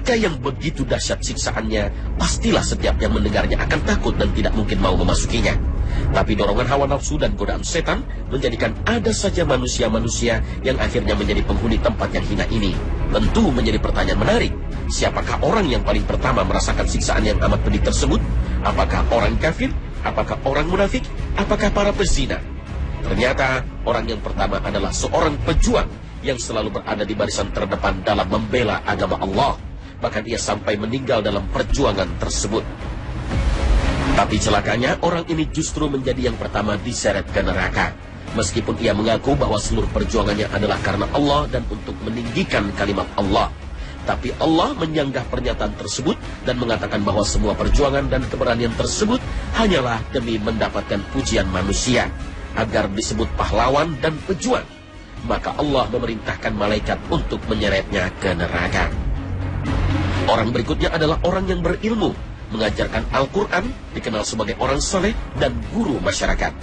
neraka yang begitu dahsyat siksaannya, pastilah setiap yang mendengarnya akan takut dan tidak mungkin mau memasukinya. Tapi dorongan hawa nafsu dan godaan setan menjadikan ada saja manusia-manusia yang akhirnya menjadi penghuni tempat yang hina ini. Tentu menjadi pertanyaan menarik, siapakah orang yang paling pertama merasakan siksaan yang amat pedih tersebut? Apakah orang kafir? Apakah orang munafik? Apakah para pezina? Ternyata orang yang pertama adalah seorang pejuang yang selalu berada di barisan terdepan dalam membela agama Allah. Bahkan ia sampai meninggal dalam perjuangan tersebut. Tapi celakanya orang ini justru menjadi yang pertama diseret ke neraka. Meskipun ia mengaku bahwa seluruh perjuangannya adalah karena Allah dan untuk meninggikan kalimat Allah. Tapi Allah menyanggah pernyataan tersebut dan mengatakan bahwa semua perjuangan dan keberanian tersebut hanyalah demi mendapatkan pujian manusia, agar disebut pahlawan dan pejuang. Maka Allah memerintahkan malaikat untuk menyeretnya ke neraka. Orang berikutnya adalah orang yang berilmu, mengajarkan Al-Quran, dikenal sebagai orang saleh dan guru masyarakat.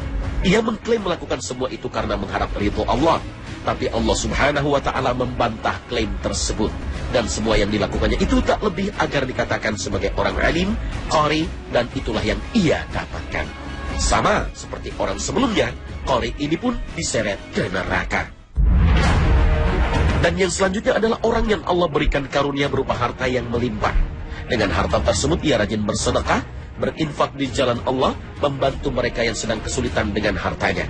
Ia mengklaim melakukan semua itu karena mengharap ridho Allah. Tapi Allah subhanahu wa ta'ala membantah klaim tersebut. Dan semua yang dilakukannya itu tak lebih agar dikatakan sebagai orang alim, qari, dan itulah yang ia dapatkan. Sama seperti orang sebelumnya, qari ini pun diseret ke neraka. Dan yang selanjutnya adalah orang yang Allah berikan karunia berupa harta yang melimpah. Dengan harta tersebut ia rajin bersedekah, berinfak di jalan Allah, membantu mereka yang sedang kesulitan dengan hartanya.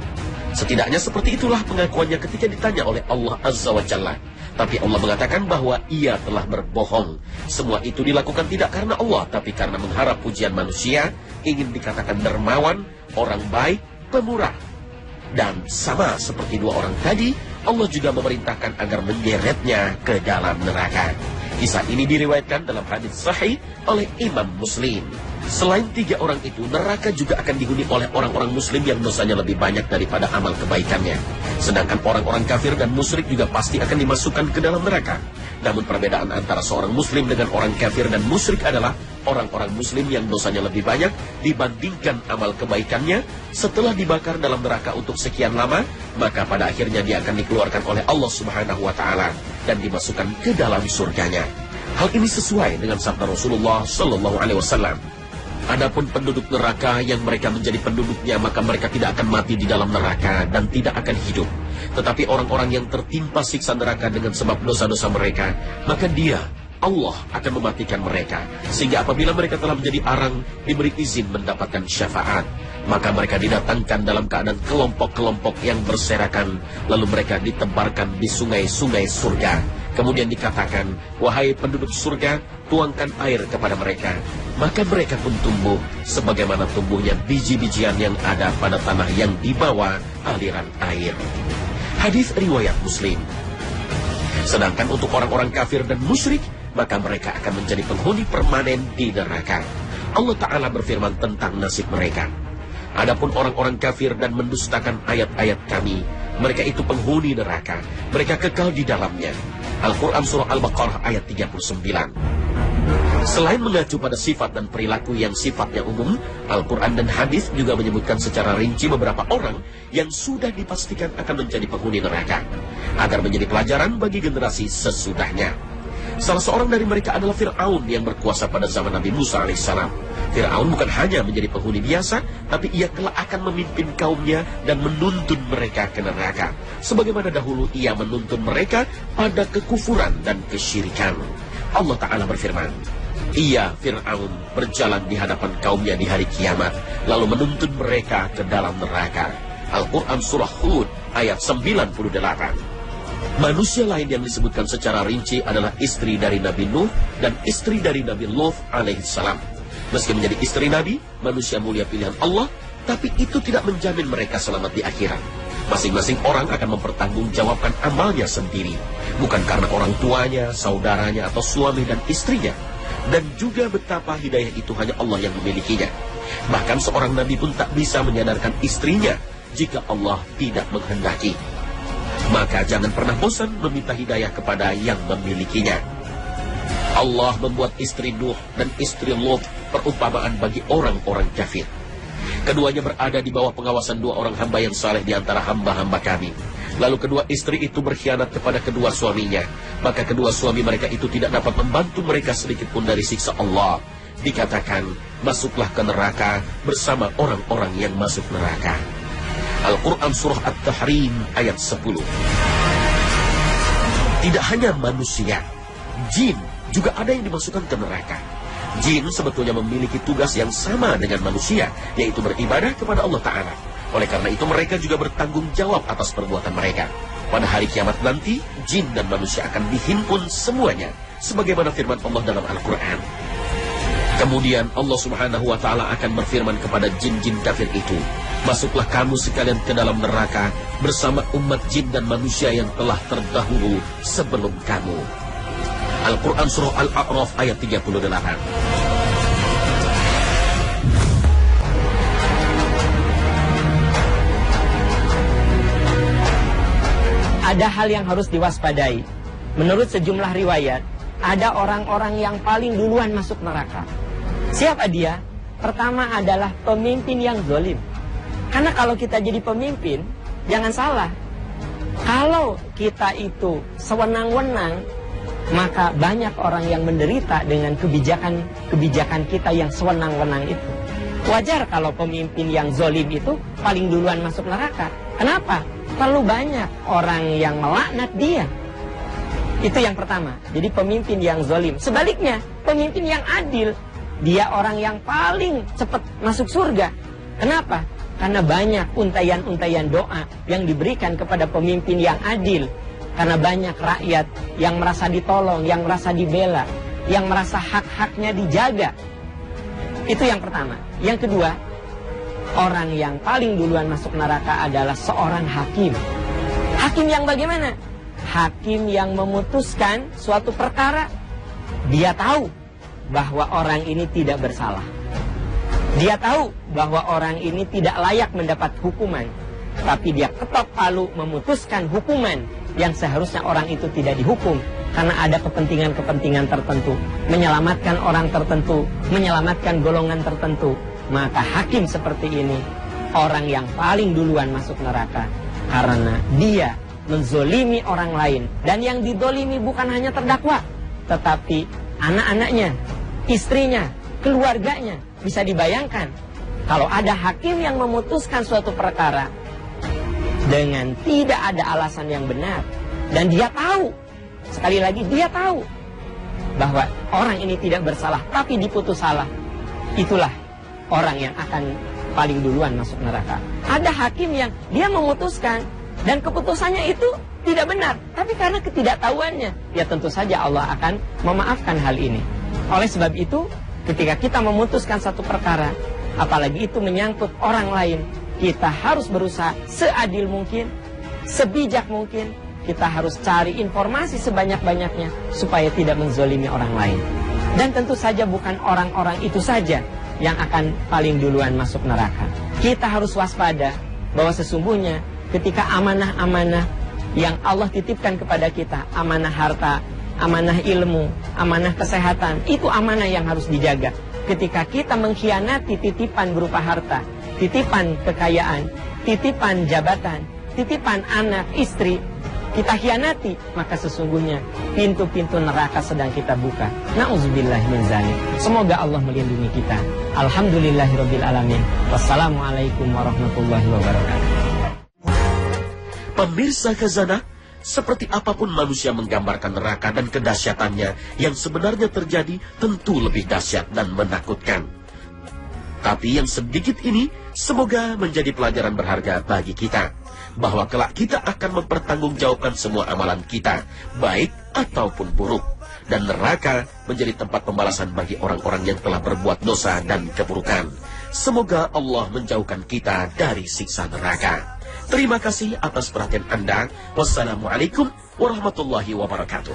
Setidaknya seperti itulah pengakuannya ketika ditanya oleh Allah Azza wa Jalla. Tapi Allah mengatakan bahwa ia telah berbohong. Semua itu dilakukan tidak karena Allah, tapi karena mengharap pujian manusia, ingin dikatakan dermawan, orang baik, pemurah. Dan sama seperti dua orang tadi, Allah juga memerintahkan agar menyeretnya ke dalam neraka. Kisah ini diriwayatkan dalam hadis sahih oleh Imam Muslim. Selain tiga orang itu, neraka juga akan dihuni oleh orang-orang muslim yang dosanya lebih banyak daripada amal kebaikannya. Sedangkan orang-orang kafir dan musyrik juga pasti akan dimasukkan ke dalam neraka. Namun perbedaan antara seorang muslim dengan orang kafir dan musyrik adalah orang-orang muslim yang dosanya lebih banyak dibandingkan amal kebaikannya. Setelah dibakar dalam neraka untuk sekian lama, maka pada akhirnya dia akan dikeluarkan oleh Allah Subhanahu wa Ta'ala dan dimasukkan ke dalam surganya. Hal ini sesuai dengan sabda Rasulullah Sallallahu Alaihi Wasallam. Adapun penduduk neraka yang mereka menjadi penduduknya, maka mereka tidak akan mati di dalam neraka dan tidak akan hidup. Tetapi orang-orang yang tertimpa siksa neraka dengan sebab dosa-dosa mereka, maka dia, Allah, akan mematikan mereka. Sehingga apabila mereka telah menjadi arang, diberi izin mendapatkan syafaat, maka mereka didatangkan dalam keadaan kelompok-kelompok yang berserakan, lalu mereka ditebarkan di sungai-sungai surga. Kemudian dikatakan, wahai penduduk surga, tuangkan air kepada mereka. Maka mereka pun tumbuh sebagaimana tumbuhnya biji-bijian yang ada pada tanah yang dibawa aliran air. Hadis riwayat Muslim. Sedangkan untuk orang-orang kafir dan musyrik, maka mereka akan menjadi penghuni permanen di neraka. Allah Ta'ala berfirman tentang nasib mereka. Adapun orang-orang kafir dan mendustakan ayat-ayat kami, mereka itu penghuni neraka. Mereka kekal di dalamnya. Al-Quran Surah Al-Baqarah ayat 39. Selain mengacu pada sifat dan perilaku yang sifatnya umum, Al-Quran dan hadis juga menyebutkan secara rinci beberapa orang yang sudah dipastikan akan menjadi penghuni neraka, agar menjadi pelajaran bagi generasi sesudahnya. Salah seorang dari mereka adalah Fir'aun yang berkuasa pada zaman Nabi Musa alaihissalam. Fir'aun bukan hanya menjadi penghuni biasa, tapi ia kelak akan memimpin kaumnya dan menuntun mereka ke neraka. Sebagaimana dahulu ia menuntun mereka pada kekufuran dan kesyirikan. Allah Ta'ala berfirman, ia, Fir'aun, berjalan di hadapan kaumnya di hari kiamat, lalu menuntun mereka ke dalam neraka. Al-Quran Surah Hud ayat 98. Manusia lain yang disebutkan secara rinci adalah istri dari Nabi Nuh dan istri dari Nabi Lot alaihissalam. Meski menjadi istri Nabi, manusia mulia pilihan Allah, tapi itu tidak menjamin mereka selamat di akhirat. Masing-masing orang akan mempertanggungjawabkan amalnya sendiri, bukan karena orang tuanya, saudaranya, atau suami dan istrinya. Dan juga betapa hidayah itu hanya Allah yang memilikinya. Bahkan seorang Nabi pun tak bisa menyadarkan istrinya jika Allah tidak menghendaki. Maka jangan pernah bosan meminta hidayah kepada yang memilikinya. Allah membuat istri Nuh dan istri Lot perumpamaan bagi orang-orang kafir. Keduanya berada di bawah pengawasan dua orang hamba yang saleh di antara hamba-hamba kami. Lalu kedua istri itu berkhianat kepada kedua suaminya. Maka kedua suami mereka itu tidak dapat membantu mereka sedikit pun dari siksa Allah. Dikatakan, masuklah ke neraka bersama orang-orang yang masuk neraka. Al-Quran Surah At-Tahrim ayat 10. Tidak hanya manusia, jin juga ada yang dimasukkan ke neraka. Jin sebetulnya memiliki tugas yang sama dengan manusia, yaitu beribadah kepada Allah Ta'ala. Oleh karena itu mereka juga bertanggung jawab atas perbuatan mereka. Pada hari kiamat nanti, jin dan manusia akan dihimpun semuanya, sebagaimana firman Allah dalam Al-Quran. Kemudian Allah Subhanahu wa Ta'ala akan berfirman kepada jin-jin kafir itu, masuklah kamu sekalian ke dalam neraka bersama umat jin dan manusia yang telah terdahulu sebelum kamu. Al-Quran Surah Al-A'raf ayat 38. Ada hal yang harus diwaspadai. Menurut sejumlah riwayat, ada orang-orang yang paling duluan masuk neraka. Siapa dia? Pertama adalah pemimpin yang zalim. Karena kalau kita jadi pemimpin, jangan salah. Kalau kita itu sewenang-wenang, maka banyak orang yang menderita dengan kebijakan kita yang sewenang-wenang itu. Wajar kalau pemimpin yang zalim itu paling duluan masuk neraka. Kenapa? Terlalu banyak orang yang melaknat dia. Itu yang pertama. Jadi pemimpin yang zalim. Sebaliknya, pemimpin yang adil, dia orang yang paling cepat masuk surga. Kenapa? Karena banyak untayan-untayan doa yang diberikan kepada pemimpin yang adil. Karena banyak rakyat yang merasa ditolong, yang merasa dibela, yang merasa hak-haknya dijaga. Itu yang pertama. Yang kedua, orang yang paling duluan masuk neraka adalah seorang hakim. Hakim yang bagaimana? Hakim yang memutuskan suatu perkara. Dia tahu bahwa orang ini tidak bersalah. Dia tahu bahwa orang ini tidak layak mendapat hukuman. Tapi dia ketok palu memutuskan hukuman yang seharusnya orang itu tidak dihukum. Karena ada kepentingan-kepentingan tertentu. Menyelamatkan orang tertentu, menyelamatkan golongan tertentu. Maka hakim seperti ini orang yang paling duluan masuk neraka. Karena dia menzolimi orang lain. Dan yang didolimi bukan hanya terdakwa, tetapi anak-anaknya, istrinya, keluarganya. Bisa dibayangkan kalau ada hakim yang memutuskan suatu perkara dengan tidak ada alasan yang benar. Dan dia tahu, sekali lagi dia tahu bahwa orang ini tidak bersalah, tapi diputus salah. Itulah orang yang akan paling duluan masuk neraka. Ada hakim yang dia memutuskan dan keputusannya itu tidak benar, tapi karena ketidaktahuannya, ya tentu saja Allah akan memaafkan hal ini. Oleh sebab itu, ketika kita memutuskan satu perkara, apalagi itu menyangkut orang lain, kita harus berusaha seadil mungkin, sebijak mungkin. Kita harus cari informasi sebanyak-banyaknya supaya tidak menzolimi orang lain. Dan tentu saja bukan orang-orang itu saja yang akan paling duluan masuk neraka. Kita harus waspada bahwa sesungguhnya ketika amanah-amanah yang Allah titipkan kepada kita, amanah harta, amanah ilmu, amanah kesehatan, itu amanah yang harus dijaga. Ketika kita mengkhianati titipan berupa harta, titipan kekayaan, titipan jabatan, titipan anak, istri, kita khianati, maka sesungguhnya pintu-pintu neraka sedang kita buka. Na'udzubillah min dzalik. Semoga Allah melindungi kita. Alhamdulillahirabbil alamin. Wassalamualaikum warahmatullahi wabarakatuh. Pemirsa Khazanah, seperti apapun manusia menggambarkan neraka dan kedahsyatannya, yang sebenarnya terjadi tentu lebih dahsyat dan menakutkan. Tapi yang sedikit ini semoga menjadi pelajaran berharga bagi kita, bahwa kelak kita akan mempertanggungjawabkan semua amalan kita, baik ataupun buruk. Dan neraka menjadi tempat pembalasan bagi orang-orang yang telah berbuat dosa dan keburukan. Semoga Allah menjauhkan kita dari siksa neraka. Terima kasih atas perhatian Anda. Wassalamualaikum warahmatullahi wabarakatuh.